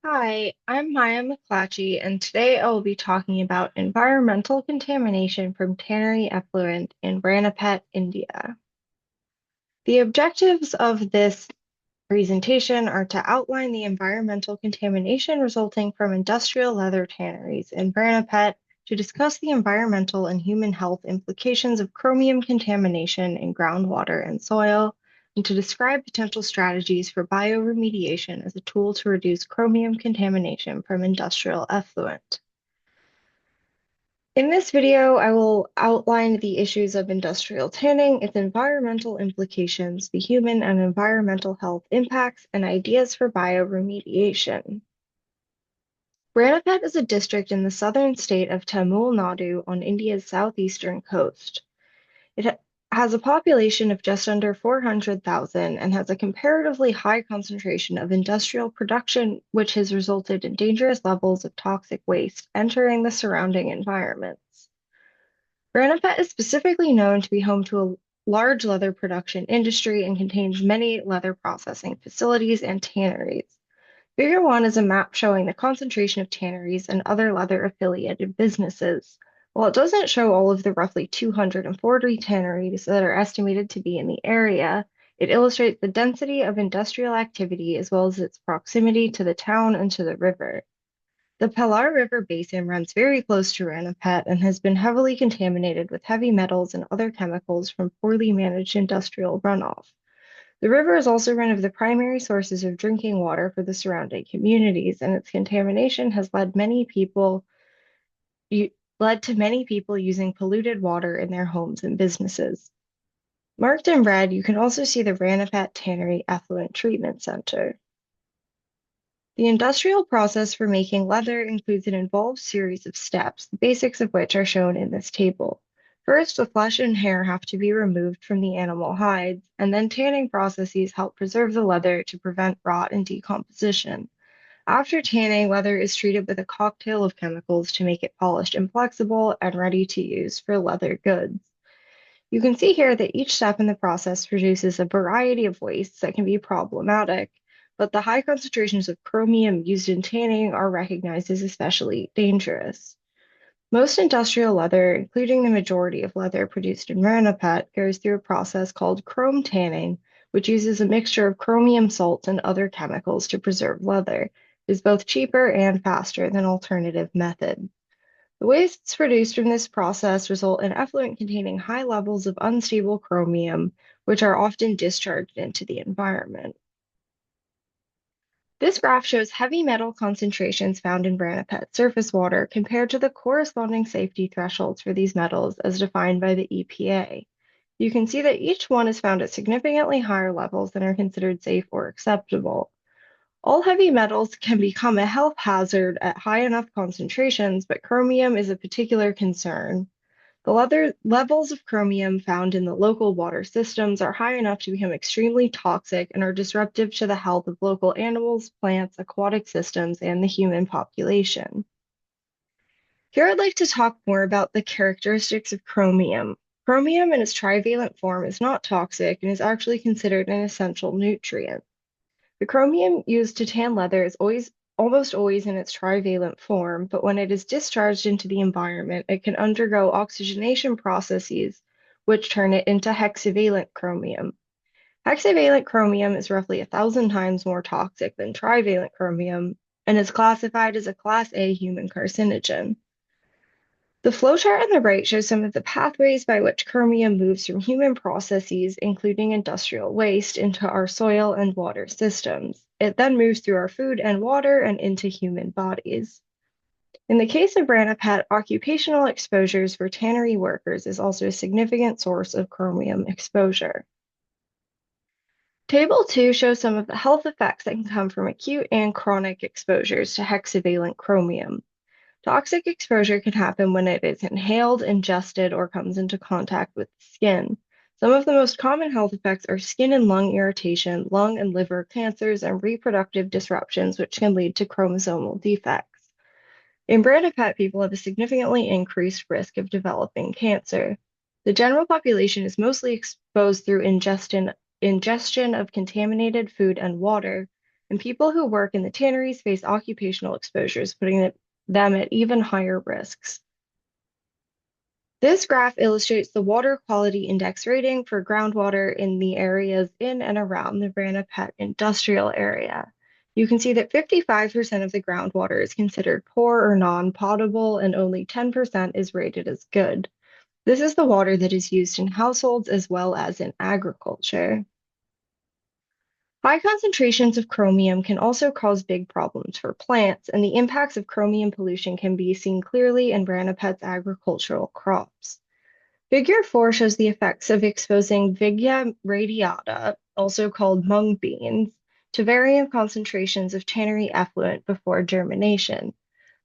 Hi, I'm Maya McClatchy, and today I will be talking about environmental contamination from tannery effluent in Ranipet, India. The objectives of this presentation are to outline the environmental contamination resulting from industrial leather tanneries in Ranipet, to discuss the environmental and human health implications of chromium contamination in groundwater and soil, and to describe potential strategies for bioremediation as a tool to reduce chromium contamination from industrial effluent. In this video, I will outline the issues of industrial tanning, its environmental implications, the human and environmental health impacts, and ideas for bioremediation. Ranipet is a district in the southern state of Tamil Nadu on India's southeastern coast. It has a population of just under 400,000 and has a comparatively high concentration of industrial production, which has resulted in dangerous levels of toxic waste entering the surrounding environments. Ranipet is specifically known to be home to a large leather production industry and contains many leather processing facilities and tanneries. Figure 1 is a map showing the concentration of tanneries and other leather-affiliated businesses. While it doesn't show all of the roughly 240 tanneries that are estimated to be in the area, it illustrates the density of industrial activity as well as its proximity to the town and to the river. The Pelar River basin runs very close to Ranipet and has been heavily contaminated with heavy metals and other chemicals from poorly managed industrial runoff. The river is also one of the primary sources of drinking water for the surrounding communities, and its contamination has u- led to many people using polluted water in their homes and businesses. Marked in red, you can also see the Ranipet Tannery Effluent Treatment Center. The industrial process for making leather includes an involved series of steps, the basics of which are shown in this table. First, the flesh and hair have to be removed from the animal hides, and then tanning processes help preserve the leather to prevent rot and decomposition. After tanning, leather is treated with a cocktail of chemicals to make it polished and flexible and ready to use for leather goods. You can see here that each step in the process produces a variety of wastes that can be problematic, but the high concentrations of chromium used in tanning are recognized as especially dangerous. Most industrial leather, including the majority of leather produced in Ranipet, goes through a process called chrome tanning, which uses a mixture of chromium salts and other chemicals to preserve leather. It is both cheaper and faster than alternative methods. The wastes produced from this process result in effluent containing high levels of unstable chromium, which are often discharged into the environment. This graph shows heavy metal concentrations found in Ranipet surface water compared to the corresponding safety thresholds for these metals as defined by the EPA. You can see that each one is found at significantly higher levels than are considered safe or acceptable. All heavy metals can become a health hazard at high enough concentrations, but chromium is a particular concern. The levels of chromium found in the local water systems are high enough to become extremely toxic and are disruptive to the health of local animals, plants, aquatic systems, and the human population. Here I'd like to talk more about the characteristics of chromium. Chromium in its trivalent form is not toxic and is actually considered an essential nutrient. The chromium used to tan leather is almost always in its trivalent form, but when it is discharged into the environment, it can undergo oxygenation processes, which turn it into hexavalent chromium. Hexavalent chromium is roughly 1,000 times more toxic than trivalent chromium and is classified as a Class A human carcinogen. The flowchart on the right shows some of the pathways by which chromium moves from human processes, including industrial waste, into our soil and water systems. It then moves through our food and water and into human bodies. In the case of Ranipet, occupational exposures for tannery workers is also a significant source of chromium exposure. Table 2 shows some of the health effects that can come from acute and chronic exposures to hexavalent chromium. Toxic exposure can happen when it is inhaled, ingested, or comes into contact with the skin. Some of the most common health effects are skin and lung irritation, lung and liver cancers, and reproductive disruptions, which can lead to chromosomal defects. In Brandipet, people have a significantly increased risk of developing cancer. The general population is mostly exposed through ingestion of contaminated food and water, and people who work in the tanneries face occupational exposures, putting them at even higher risks. This graph illustrates the water quality index rating for groundwater in the areas in and around the Ranipet industrial area. You can see that 55% of the groundwater is considered poor or non-potable, and only 10% is rated as good. This is the water that is used in households as well as in agriculture. High concentrations of chromium can also cause big problems for plants, and the impacts of chromium pollution can be seen clearly in Ranipet's agricultural crops. Figure 4 shows the effects of exposing Vigia radiata, also called mung beans, to varying concentrations of tannery effluent before germination.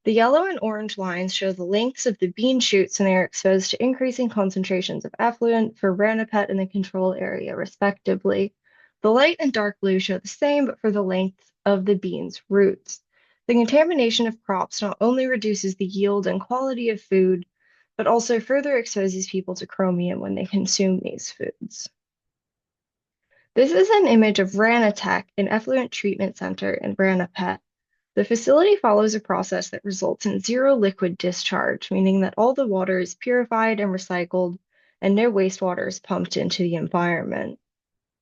The yellow and orange lines show the lengths of the bean shoots when they are exposed to increasing concentrations of effluent for Ranipet and the control area, respectively. The light and dark blue show the same, but for the length of the bean's roots. The contamination of crops not only reduces the yield and quality of food, but also further exposes people to chromium when they consume these foods. This is an image of Ranitech, an effluent treatment center in Ranipet. The facility follows a process that results in zero liquid discharge, meaning that all the water is purified and recycled, and no wastewater is pumped into the environment.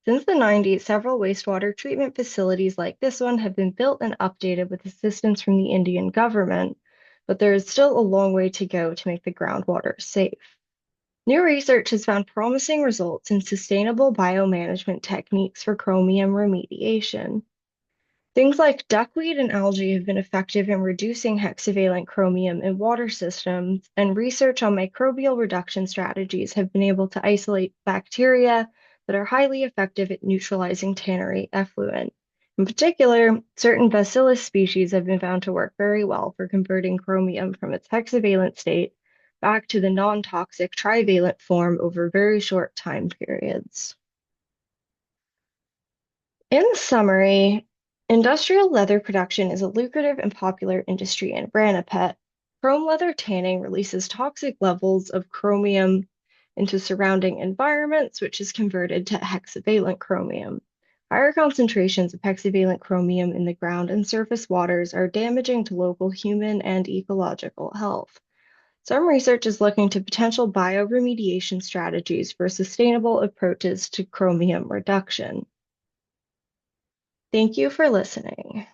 Since the 90s, several wastewater treatment facilities like this one have been built and updated with assistance from the Indian government, but there is still a long way to go to make the groundwater safe. New research has found promising results in sustainable biomanagement techniques for chromium remediation. Things like duckweed and algae have been effective in reducing hexavalent chromium in water systems, and research on microbial reduction strategies have been able to isolate bacteria that are highly effective at neutralizing tannery effluent. In particular, certain Bacillus species have been found to work very well for converting chromium from its hexavalent state back to the non-toxic trivalent form over very short time periods. In summary, industrial leather production is a lucrative and popular industry in Ranipet. Chrome leather tanning releases toxic levels of chromium into surrounding environments, which is converted to hexavalent chromium. Higher concentrations of hexavalent chromium in the ground and surface waters are damaging to local human and ecological health. Some research is looking to potential bioremediation strategies for sustainable approaches to chromium reduction. Thank you for listening.